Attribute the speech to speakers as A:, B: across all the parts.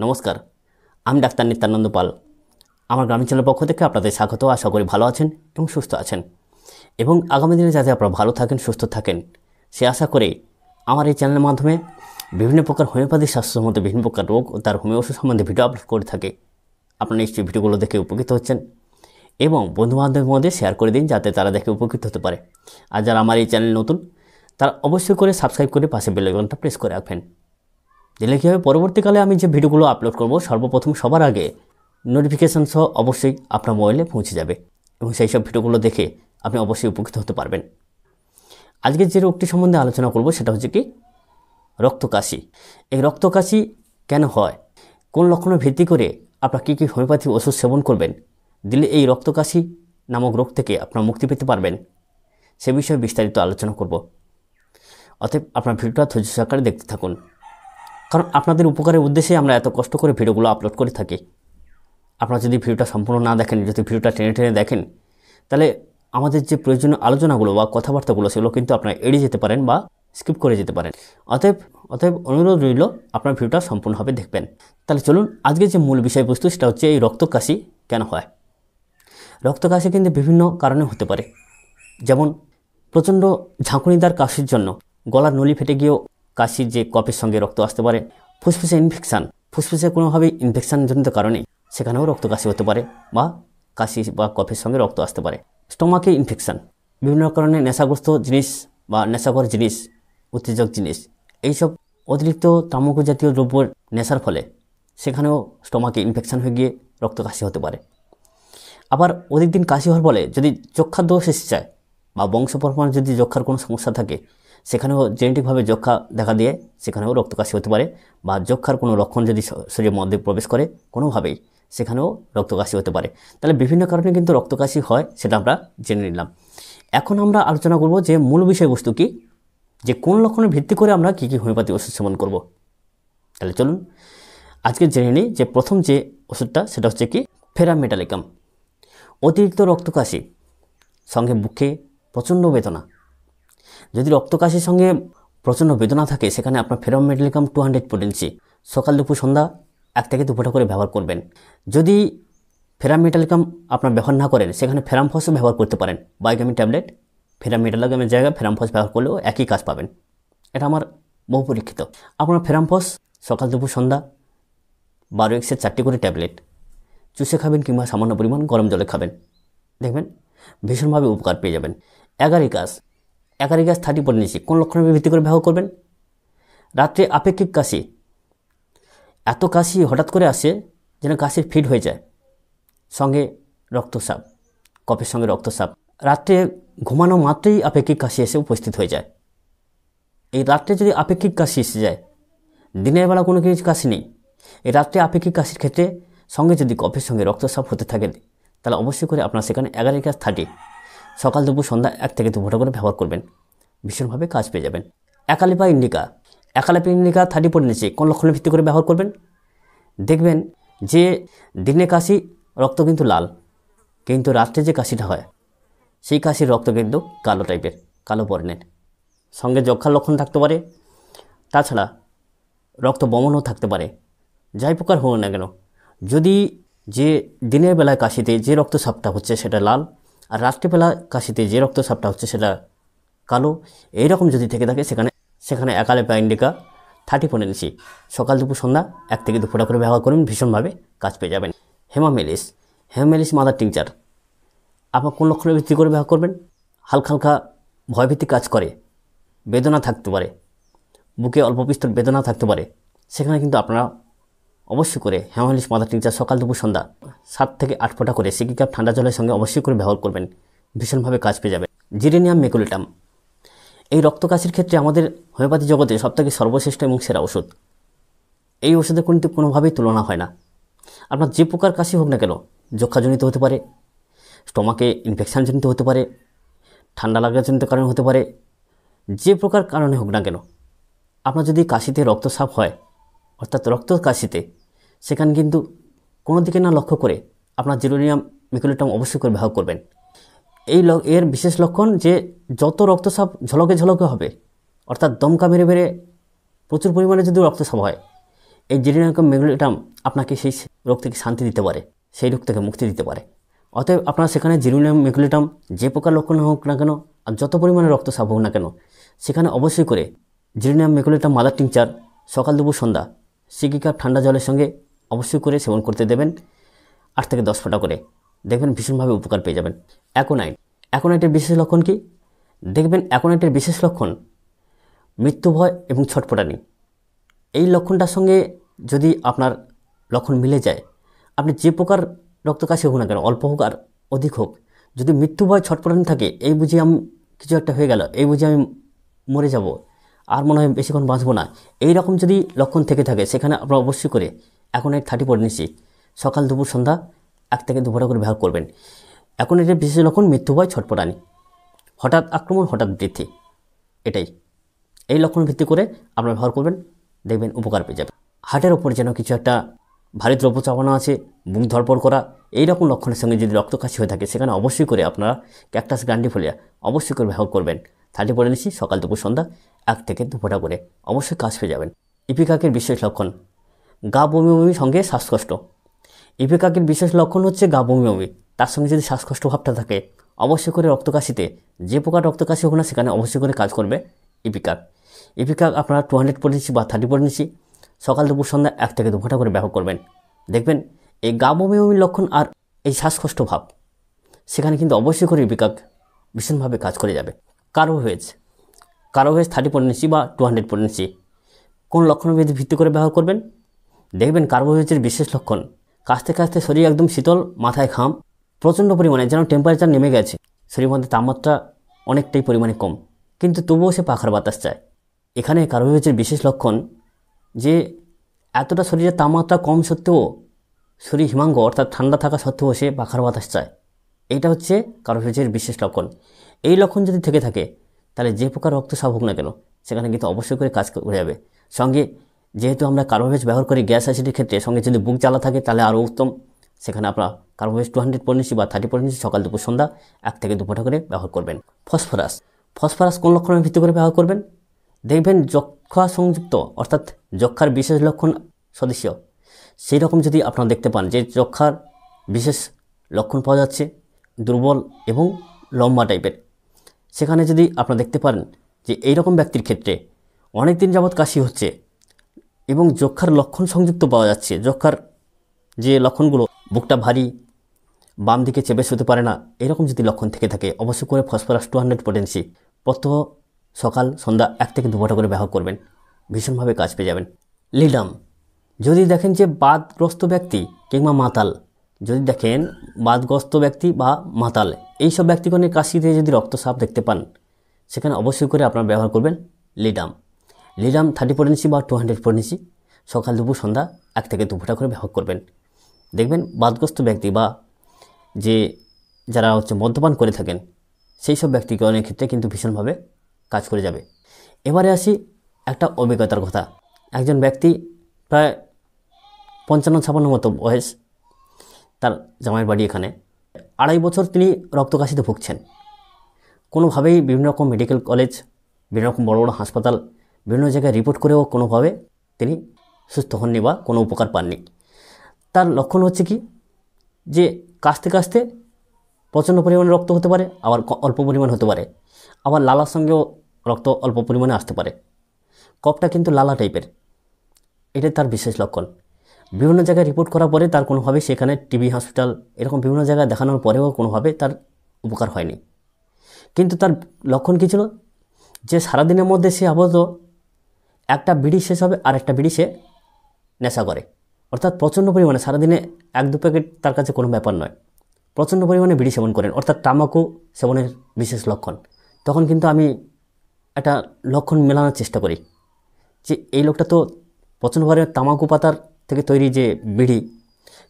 A: নমস্কার, আমি ডাক্তার নিত্যানন্দ পাল। আমার গ্রামীণ চ্যানেলের পক্ষ থেকে আপনাদের স্বাগত। আশা করি ভালো আছেন এবং সুস্থ আছেন, এবং আগামী দিনে যাতে আপনারা ভালো থাকেন, সুস্থ থাকেন, সে আশা করে আমার এই চ্যানেলের মাধ্যমে বিভিন্ন প্রকার হোমিওপ্যাথি স্বাস্থ্য সম্বন্ধে বিভিন্ন প্রকার রোগ ও তার হোমিও ওষুধ সম্বন্ধে ভিডিও আপলোড করে থাকে। আপনারা নিশ্চয়ই ভিডিওগুলো দেখে উপকৃত হচ্ছেন এবং বন্ধুবান্ধবের মধ্যে শেয়ার করে দিন যাতে তারা দেখে উপকৃত হতে পারে। আর যারা আমার এই চ্যানেল নতুন, তারা অবশ্যই করে সাবস্ক্রাইব করে পাশে বেল আইকনটা প্রেস করে রাখবেন। দিলে কী হবে, পরবর্তীকালে আমি যে ভিডিওগুলো আপলোড করব সর্বপ্রথম সবার আগে নোটিফিকেশান সহ অবশ্যই আপনার মোবাইলে পৌঁছে যাবে এবং সেই সব ভিডিওগুলো দেখে আপনি অবশ্যই উপকৃত হতে পারবেন। আজকে যে রোগটি সম্বন্ধে আলোচনা করব সেটা হচ্ছে কি রক্তকাশি। এই রক্তকাশি কেন হয়, কোন লক্ষণের ভিত্তি করে আপনার কী কী হোমিওপ্যাথি ওষুধ সেবন করবেন, দিলে এই রক্তকাশি নামক রোগ থেকে আপনার মুক্তি পেতে পারবেন, সে বিষয়ে বিস্তারিত আলোচনা করব। অতএব আপনার ভিডিওটা ধৈর্য সহকারে দেখতে থাকুন, কারণ আপনাদের উপকারের উদ্দেশ্যে আমরা এত কষ্ট করে ভিডিওগুলো আপলোড করে থাকি। আপনারা যদি ভিডিওটা সম্পূর্ণ না দেখেন, যদি ভিডিওটা টেনে টেনে দেখেন, তাহলে আমাদের যে প্রয়োজনীয় আলোচনাগুলো বা কথাবার্তাগুলো সেগুলো কিন্তু আপনারা এড়িয়ে যেতে পারেন বা স্কিপ করে যেতে পারেন। অতএব অনুরোধ রইল আপনার ভিডিওটা সম্পূর্ণভাবে দেখবেন। তাহলে চলুন, আজকে যে মূল বিষয়বস্তু সেটা হচ্ছে এই রক্তকাশি কেন হয়। রক্তকাশি কিন্তু বিভিন্ন কারণে হতে পারে, যেমন প্রচণ্ড ঝাঁকুনিদার কাশির জন্য গলার নলি ফেটে গিয়েও কাশির যে কফের সঙ্গে রক্ত আসতে পারে। ফুসফুসে ইনফেকশান, ফুসফুসে কোনোভাবে ইনফেকশানজনিত কারণে সেখানেও রক্তকাশি হতে পারে বা কাশি বা কফের সঙ্গে রক্ত আসতে পারে। স্টোমাকে ইনফেকশান, বিভিন্ন কারণে নেশাগ্রস্ত জিনিস বা নেশাকর জিনিস, উত্তেজক জিনিস, এইসব অতিরিক্ত তামাক জাতীয় দ্রব্যের নেশার ফলে সেখানেও স্টোমাকে ইনফেকশান হয়ে গিয়ে রক্তকাশি হতে পারে। আবার অধিক দিন কাশি হওয়ার ফলে যদি যক্ষার দোষ এসে যায় বা বংশ পরম্পরায় যদি যক্ষার কোনো সমস্যা থাকে, সেখানেও জেনেটিকভাবে যক্ষা দেখা দিয়ে সেখানেও রক্তকাশি হতে পারে, বা যক্ষার কোনো লক্ষণ যদি শরীরের মধ্যে প্রবেশ করে কোনোভাবেই সেখানেও রক্তকাশি হতে পারে। তাহলে বিভিন্ন কারণে কিন্তু রক্তকাশি হয়, সেটা আমরা জেনে নিলাম। এখন আমরা আলোচনা করব যে মূল বিষয়বস্তু কি, যে কোন লক্ষণের ভিত্তি করে আমরা কী কী হোমিওপ্যাথি ওষুধ সেবন করব। তাহলে চলুন আজকে জেনে নিই যে প্রথম যে ওষুধটা সেটা হচ্ছে কি ফেরামেটালিকাম। অতিরিক্ত রক্তকাশি সঙ্গে বুকে প্রচণ্ড বেদনা, যদি রক্তকাশির সঙ্গে প্রচণ্ড বেদনা থাকে সেখানে আপনার ফেরামেটালিকাম 200 পোটেন্সি সকাল দুপুর সন্ধ্যা 1 থেকে 2 ফোঁটা করে ব্যবহার করবেন। যদি ফেরামেটালিকাম আপনার ব্যবহার না করেন সেখানে ফেরামফসও ব্যবহার করতে পারেন। বাইগামি ট্যাবলেট ফেরামেটালিকামের জায়গায় ফেরামফস ব্যবহার করলেও একই কাজ পাবেন। এটা আমার বহু পরীক্ষিত। আপনার ফেরামফস সকাল দুপুর সন্ধ্যা 12x 4টি করে ট্যাবলেট চুষে খাবেন কিংবা সামান্য পরিমাণ গরম জলে খাবেন, দেখবেন ভীষণভাবে উপকার পেয়ে যাবেন। অ্যাগারিকাস 30 পোটেন্সি কোন লক্ষণের ভিত্তি করে ব্যবহার করবেন। রাত্রে আপেক্ষিক কাশি, এত কাশি হঠাৎ করে আসে যেন কাশির ফিট হয়ে যায়, সঙ্গে রক্তচাপ, কফের সঙ্গে রক্তচাপ, রাত্রে ঘুমানো মাত্রই আপেক্ষিক কাশি এসে উপস্থিত হয়ে যায়। এই রাত্রে যদি আপেক্ষিক কাশি এসে যায়, দিনের বেলা কোনো কিছু কাশি নেই, এই রাত্রে আপেক্ষিক কাশির ক্ষেত্রে সঙ্গে যদি কফের সঙ্গে রক্তচাপ হতে থাকে, তাহলে অবশ্যই করে আপনার সেখানে অ্যাগারিকাস 30 সকাল দুপুর সন্ধ্যা 1 থেকে 2 ফোঁটা করে ব্যবহার করবেন, ভীষণভাবে কাজ পেয়ে যাবেন। অ্যাকালিপা ইন্ডিকা 30 পোটেন্সি কোন লক্ষণের ভিত্তি করে ব্যবহার করবেন। দেখবেন যে দিনে কাশি রক্ত কিন্তু লাল, কিন্তু রাত্রে যে কাশিটা হয় সেই কাশির রক্ত কিন্তু কালো টাইপের, কালো বর্ণের, সঙ্গে যক্ষার লক্ষণ থাকতে পারে। তাছাড়া রক্ত বমনও থাকতে পারে। যাই প্রকার হোক না কেন, যদি যে দিনের বেলায় কাশিতে যে রক্তচাপটা হচ্ছে সেটা লাল, আর রাত্রিবেলা কাশিতে যে রক্তচাপটা হচ্ছে সেটা কালো, এইরকম যদি থেকে থাকে সেখানে অ্যাকালিপা ইন্ডিকা 30 পোটেন্সি সকাল দুপুর সন্ধ্যা 1 থেকে 2 ফোঁটা করে ব্যবহার করুন, ভীষণভাবে কাজ পেয়ে যাবেন। হেমামেলিস মাদার টিংচার আপনার কোন লক্ষণের ভিত্তি করে ব্যবহার করবেন। হালকা হালকা ভয়ভীতি কাজ করে, বেদনা থাকতে পারে, বুকে অল্প বিস্তর বেদনা থাকতে পারে, সেখানে কিন্তু আপনারা অবশ্যই করে হেমামেলিস মাদার টিংচার সকাল দুপুর সন্ধ্যা 7 থেকে 8 ফোঁটা করে সিকি কাপ ঠান্ডা জলের সঙ্গে অবশ্যই করে ব্যবহার করবেন, ভীষণভাবে কাজ পেয়ে যাবে। জিরেনিয়াম মেকুলিটাম এই রক্তকাশির ক্ষেত্রে আমাদের হোমিওপ্যাথি জগতে সবথেকে সর্বশ্রেষ্ঠ এবং সেরা ওষুধ। এই ওষুধের কিন্তু কোনোভাবেই তুলনা হয় না। আপনার যে প্রকার কাশি হোক না কেন, যক্ষাজনিত হতে পারে, স্টোমাকে ইনফেকশানজনিত হতে পারে, ঠান্ডা লাগাজনিত কারণে হতে পারে, যে প্রকার কারণে হোক না কেন, আপনার যদি কাশিতে রক্তস্রাব হয় অর্থাৎ রক্ত কাশিতে, সেখানে কিন্তু কোনো দিকে না লক্ষ্য করে আপনার জিরেনিয়াম মেকুলিটাম অবশ্যই করে ব্যবহার করবেন। এর বিশেষ লক্ষণ যে যত রক্তস্রাব ঝলকে ঝলকে হবে, অর্থাৎ দমকা মেরে মেরে প্রচুর পরিমাণে যদি রক্তস্রাব হয়, এই জিরেনিয়াম ম্যাকুলেটাম আপনাকে সেই রোগ থেকে শান্তি দিতে পারে, সেই রোগ থেকে মুক্তি দিতে পারে। অতএব আপনারা সেখানে জিরেনিয়াম ম্যাকুলেটাম যে প্রকার লক্ষণ হোক না কেন আর যত পরিমাণে রক্তস্রাব হোক না কেন, সেখানে অবশ্যই করে জিরেনিয়াম ম্যাকুলেটাম মাদার টিংচার সকাল দুপুর সন্ধ্যা সিকি কাপ ঠান্ডা জলের সঙ্গে অবশ্যই করে সেবন করতে দেবেন, 8 থেকে 10 ফোঁটা করে। দেখবেন ভীষণভাবে উপকার পেয়ে যাবেন। অ্যাকোনাইটের বিশেষ লক্ষণ কি? দেখবেন অ্যাকোনাইটের বিশেষ লক্ষণ মৃত্যু ভয় এবং ছটফটানি। এই লক্ষণটার সঙ্গে যদি আপনার লক্ষণ মিলে যায়, আপনি যে প্রকার রক্তকাশি হোক না কেন, অল্প হোক আর অধিক হোক, যদি মৃত্যু ভয় ছটফটানি থাকে, এই বুঝি আমি কিছু একটা হয়ে গেল, এই বুঝি আমি মরে যাব, আর মনে হয় বেশিক্ষণ বাঁচবো না, এই রকম যদি লক্ষণ থেকে থাকে, সেখানে আপনারা অবশ্যই করে অ্যাকোনাইট 30 নিচ্ছি সকাল দুপুর সন্ধ্যা 1 থেকে 2 ফোঁটা করে ব্যবহার করবেন। অ্যাকোনাইটের বিশেষ লক্ষণ মৃত্যু ভয় ছটফটানি, হঠাৎ আক্রমণ হঠাৎ বৃদ্ধি, এটাই। এই লক্ষণ ভিত্তি করে আপনারা ব্যবহার করবেন, দেখবেন উপকার পেয়ে যাবেন। হার্টের ওপর যেন কিছু একটা ভারী দ্রব্য চাপানো আছে, বুক ধরপড় করা, এই রকম লক্ষণের সঙ্গে যদি রক্তকাশি হয়ে থাকে, সেখানে অবশ্যই করে আপনারা ক্যাকটাস গ্রান্ডিফোলিয়া অবশ্যই করে ব্যবহার করবেন। 30 নিচ্ছি সকাল দুপুর সন্ধ্যা 1 থেকে 2 ফোঁটা করে, অবশ্যই কাজ পেয়ে যাবেন। ইপিকাকের বিশেষ লক্ষণ গা বমি বমি সঙ্গে শ্বাসকষ্ট। ইপিকাকের বিশেষ লক্ষণ হচ্ছে গা বমি বমি, তার সঙ্গে যদি শ্বাসকষ্ট ভাবটা থাকে, অবশ্যই করে রক্তকাশিতে যে প্রকার রক্তকাশি হোক না, সেখানে অবশ্যই করে কাজ করবে ইপিকাক। ইপিকাক আপনারা 200 নিচ্ছি বা 30 নিচ্ছি সকাল দুপুর সন্ধ্যা 1 থেকে 2 ফোঁটা করে ব্যবহার করবেন। দেখবেন এই গা বমি বমির লক্ষণ আর এই শ্বাসকষ্ট ভাব, সেখানে কিন্তু অবশ্যই করে ইপিকাক ভীষণভাবে কাজ করে যাবে। কার্বোভেজ 30 নিচ্ছি বা 200 নিচ্ছি। কোন লক্ষণের ভিত্তি করে ব্যবহার করবেন? দেখবেন কার্বোভেজের বিশেষ লক্ষণ কাশতে কাশতে শরীর একদম শীতল, মাথায় ঘাম, প্রচণ্ড পরিমাণে যেন টেম্পারেচার নেমে গেছে, শরীরের মধ্যে তাপমাত্রা অনেকটাই পরিমাণে কম, কিন্তু তবুও সে পাখার বাতাস চায়। এখানে কার্বোভেজের বিশেষ লক্ষণ যে এতটা শরীরের তাপমাত্রা কম সত্ত্বেও শরীর হিমাঙ্গ অর্থাৎ ঠান্ডা থাকা সত্ত্বেও সে পাখার বাতাস চায়। এইটা হচ্ছে কার্বোভেজের বিশেষ লক্ষণ। এই লক্ষণ যদি থেকে থাকে, তাহলে যে প্রকার রক্তস্রাব হোক না কেন, সেখানে কিন্তু অবশ্যই করে কাজ করে যাবে। সঙ্গে যেহেতু আমরা কার্বোভেজ ব্যবহার করি গ্যাস অ্যাসিডের ক্ষেত্রে, সঙ্গে যদি বুক জ্বালা থাকে তাহলে আরও উত্তম। সেখানে আপনারা কার্বোভেজ 200 নিচ্ছি বা 30 নিচ্ছি সকাল দুপুর সন্ধ্যা 1 থেকে 2 ফোঁটা করে ব্যবহার করবেন। ফসফরাস কোন লক্ষণের ভিত্তি করে ব্যবহার করবেন? দেখবেন যক্ষা সংযুক্ত অর্থাৎ যক্ষার বিশেষ লক্ষণ সদৃশ্য সেই রকম যদি আপনারা দেখতে পান যে যক্ষার বিশেষ লক্ষণ পাওয়া যাচ্ছে, দুর্বল এবং লম্বা টাইপের, সেখানে যদি আপনারা দেখতে পারেন যে এইরকম ব্যক্তির ক্ষেত্রে অনেক দিন যাবৎ কাশি হচ্ছে এবং যক্ষার লক্ষণ সংযুক্ত পাওয়া যাচ্ছে, যক্ষার যে লক্ষণগুলো, বুকটা ভারী, বাম দিকে চেপে শুতে পারে না, এরকম যদি লক্ষণ থেকে থাকে, অবশ্যই করে ফসফরাস 200 প্রত্যহ সকাল সন্ধ্যা 1 থেকে 2 ফোঁটা করে ব্যবহার করবেন, ভীষণভাবে কাজ পেয়ে যাবেন। লিডাম যদি দেখেন যে বাতগ্রস্ত ব্যক্তি কিংবা মাতাল, যদি দেখেন বাতগ্রস্ত ব্যক্তি বা মাতাল, এইসব ব্যক্তিগণের কাশিতে যদি রক্তস্রাব দেখতে পান, সেখানে অবশ্যই করে আপনারা ব্যবহার করবেন লিডাম 30 নিচ্ছি বা 200 নিচ্ছি সকাল দুপুর সন্ধ্যা 1 থেকে 2 ফোঁটা করে ব্যবহার করবেন। দেখবেন বাতগ্রস্ত ব্যক্তি বা যারা মদ্যপান করে থাকেন, সেই সব ব্যক্তিগণের ক্ষেত্রে কিন্তু ভীষণভাবে কাজ করে যাবে। এবারে আসি একটা অভিজ্ঞতার কথা। একজন ব্যক্তি প্রায় 55-56 মতো বয়স, তার জামাইয়ের বাড়ি এখানে, 2.5 বছর তিনি রক্তকাশিতে ভুগছেন। কোনোভাবেই বিভিন্ন রকম মেডিকেল কলেজ, বিভিন্ন রকম বড় বড় হাসপাতাল, বিভিন্ন জায়গায় রিপোর্ট করেও কোনোভাবে তিনি সুস্থ হননি বা কোনো উপকার পাননি। তার লক্ষণ হচ্ছে কি, যে কাশতে কাশতে প্রচণ্ড পরিমাণে রক্ত হতে পারে, আবার অল্প পরিমাণ হতে পারে, আবার লালার সঙ্গেও রক্ত অল্প পরিমাণে আসতে পারে, কফটা কিন্তু লালা টাইপের, এটাই তার বিশেষ লক্ষণ। বিভিন্ন জায়গায় রিপোর্ট করার পরে তার কোনোভাবে সেখানে টিবি হসপিটাল এরকম বিভিন্ন জায়গায় দেখানোর পরেও কোনোভাবে তার উপকার হয়নি। কিন্তু তার লক্ষণ কী ছিল, যে সারাদিনের মধ্যে সে আপাতত একটা বিড়ি শেষ হবে আর একটা বিড়ি সে নেশা করে, অর্থাৎ প্রচণ্ড পরিমাণে সারাদিনে 1-2 প্যাকেট তার কাছে কোনো ব্যাপার নয়, প্রচণ্ড পরিমাণে বিড়ি সেবন করেন, অর্থাৎ তামাকু সেবনের বিশেষ লক্ষণ। তখন কিন্তু আমি একটা লক্ষণ মেলানোর চেষ্টা করি যে এই লোকটা তো প্রচণ্ড পরিমাণে তামাকু পাতার থেকে তৈরি যে বিড়ি,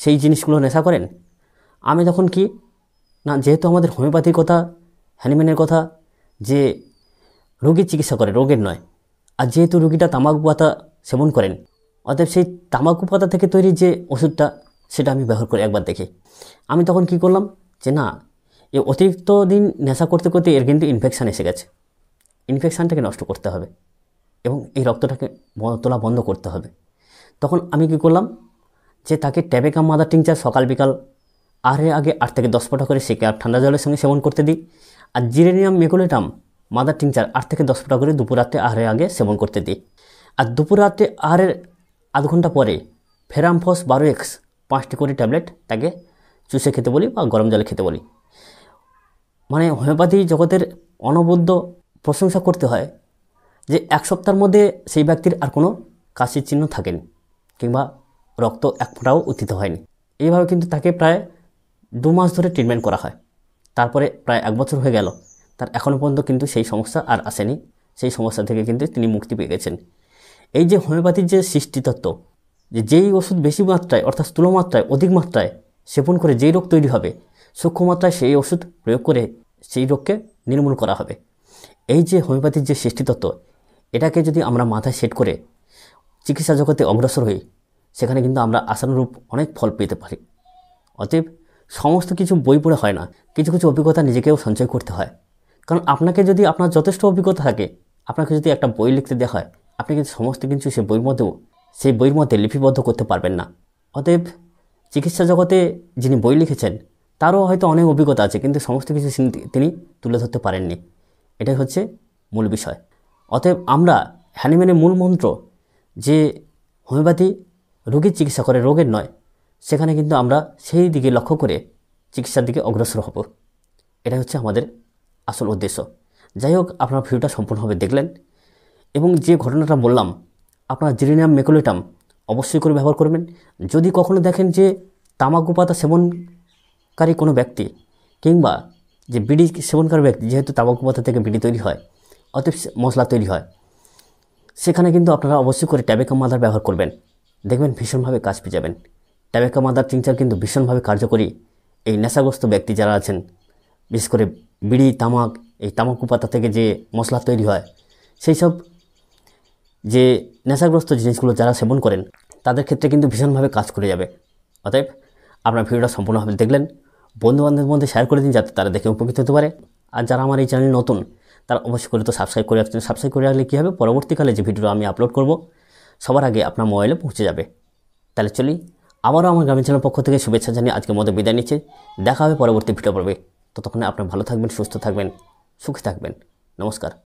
A: সেই জিনিসগুলো নেশা করেন। আমি তখন কি না, যেহেতু আমাদের হোমিওপ্যাথির কথা, হ্যানিম্যানের কথা, যে রোগীর চিকিৎসা করে, রোগের নয়, আর যেহেতু রোগীটা তামাকু পাতা সেবন করেন, অতএব সেই তামাকু পাতা থেকে তৈরি যে ওষুধটা, সেটা আমি ব্যবহার করে একবার দেখি। আমি তখন কি করলাম, যে না, এই অতিরিক্ত দিন নেশা করতে করতে এর কিন্তু ইনফেকশান এসে গেছে, ইনফেকশানটাকে নষ্ট করতে হবে এবং এই রক্তটাকে তোলা বন্ধ করতে হবে। তখন আমি কি করলাম, যে তাকে ট্যাবেকাম মাদার টিংচার সকাল বিকাল আহারের আগে 8 থেকে 10 ফোঁটা করে সেকে আর ঠান্ডা জলের সঙ্গে সেবন করতে দিই। আর জিরেনিয়াম মেকোলেটাম মাদার টিংচার 8 থেকে 10 ফোঁটা করে দুপুর রাত্রে আহারের আগে সেবন করতে দিই। আর দুপুর রাত্রে আহারের আধ ঘন্টা পরে ফেরামফস 12x 5টি করে ট্যাবলেট তাকে চুষে খেতে বলি বা গরম জলে খেতে বলি। মানে হোমিওপ্যাথি জগতের অনবদ্য প্রশংসা করতে হয় যে 1 সপ্তাহের মধ্যে সেই ব্যক্তির আর কোনো কাশির চিহ্ন থাকেনি কিংবা রক্ত এক ফোঁটাও উত্থিত হয়নি। এইভাবে কিন্তু তাকে প্রায় 2 মাস ধরে ট্রিটমেন্ট করা হয়। তারপরে প্রায় 1 বছর হয়ে গেল, তার এখনও পর্যন্ত কিন্তু সেই সমস্যা আর আসেনি। সেই সমস্যা থেকে কিন্তু তিনি মুক্তি পেয়ে গেছেন। এই যে হোমিওপ্যাথির যে সৃষ্টিতত্ত্ব, যে যেই ওষুধ বেশি মাত্রায় অর্থাৎ স্থূল মাত্রায় অধিক মাত্রায় সেবন করে যেই রোগ তৈরি হবে, সূক্ষ্ম মাত্রায় সেই ওষুধ প্রয়োগ করে সেই রোগকে নির্মূল করা হবে। এই যে হোমিওপ্যাথির যে সৃষ্টিতত্ত্ব, এটাকে যদি আমরা মাথায় সেট করে চিকিৎসা জগতে অগ্রসর হই, সেখানে কিন্তু আমরা আশানুরূপ অনেক ফল পেতে পারি। অতএব সমস্ত কিছু বই পড়ে হয় না, কিছু কিছু অভিজ্ঞতা নিজেকেও সঞ্চয় করতে হয়। কারণ আপনাকে যদি আপনার যথেষ্ট অভিজ্ঞতা থাকে, আপনাকে যদি একটা বই লিখতে দেওয়া হয়, আপনি কিন্তু সমস্ত কিছু সেই বইয়ের মধ্যে লিপিবদ্ধ করতে পারবেন না। অতএব চিকিৎসা জগতে যিনি বই লিখেছেন তারও হয়তো অনেক অভিজ্ঞতা আছে, কিন্তু সমস্ত কিছু তিনি তুলে ধরতে পারেননি। এটাই হচ্ছে মূল বিষয়। অতএব আমরা হ্যানিম্যানের মূল মন্ত্র যে হোমিওপ্যাথি রোগীর চিকিৎসা করে, রোগের নয়, সেখানে কিন্তু আমরা সেই দিকে লক্ষ্য করে চিকিৎসার দিকে অগ্রসর হব। এটাই হচ্ছে আমাদের আসল উদ্দেশ্য। যাই হোক, আপনার ভিডিওটা সম্পূর্ণভাবে দেখলেন এবং যে ঘটনাটা বললাম, আপনার জিরেনিয়াম মেকোলেটাম অবশ্যই করে ব্যবহার করবেন। যদি কখনো দেখেন যে তামাকু পাতা সেবনকারী কোনো ব্যক্তি কিংবা যে বিড়ি সেবনকারী ব্যক্তি, যেহেতু তামাকু পাতা থেকে বিড়ি তৈরি হয়, অতএব মশলা তৈরি হয়, সেখানে কিন্তু আপনারা অবশ্যই করে ট্যাবেকাম মাদার ব্যবহার করবেন। দেখবেন ভীষণভাবে কাজ পেয়ে যাবেন। ট্যাবেকাম মাদার টিংচার কিন্তু ভীষণভাবে কার্যকরী এই নেশাগ্রস্ত ব্যক্তি যারা আছেন, বিশেষ করে বিড়ি তামাক, এই তামাকু পাতা থেকে যে মশলা তৈরি হয়, সেই সব যে নেশাগ্রস্ত জিনিসগুলো যারা সেবন করেন তাদের ক্ষেত্রে কিন্তু ভীষণভাবে কাজ করে যাবে। অতএব আপনার ভিডিওটা সম্পূর্ণভাবে দেখলেন, বন্ধুবান্ধবের মধ্যে শেয়ার করে দিন যাতে তারা দেখে উপকৃত হতে পারে। আর যারা আমার এই চ্যানেল নতুন, তারা অবশ্যই করে তো সাবস্ক্রাইব করে রাখছেন। সাবস্ক্রাইব করে রাখলে কী হবে, পরবর্তীকালে যে ভিডিওটা আমি আপলোড করব সবার আগে আপনার মোবাইলে পৌঁছে যাবে। তাহলে চলি, আবারও আমার গ্রামীণ চ্যানেল পক্ষ থেকে শুভেচ্ছা জানিয়ে আজকের মতো বিদায় নিচ্ছে। দেখা হবে পরবর্তী ভিডিও পর্বে। ততক্ষণে আপনি ভালো থাকবেন, সুস্থ থাকবেন, সুখী থাকবেন। নমস্কার।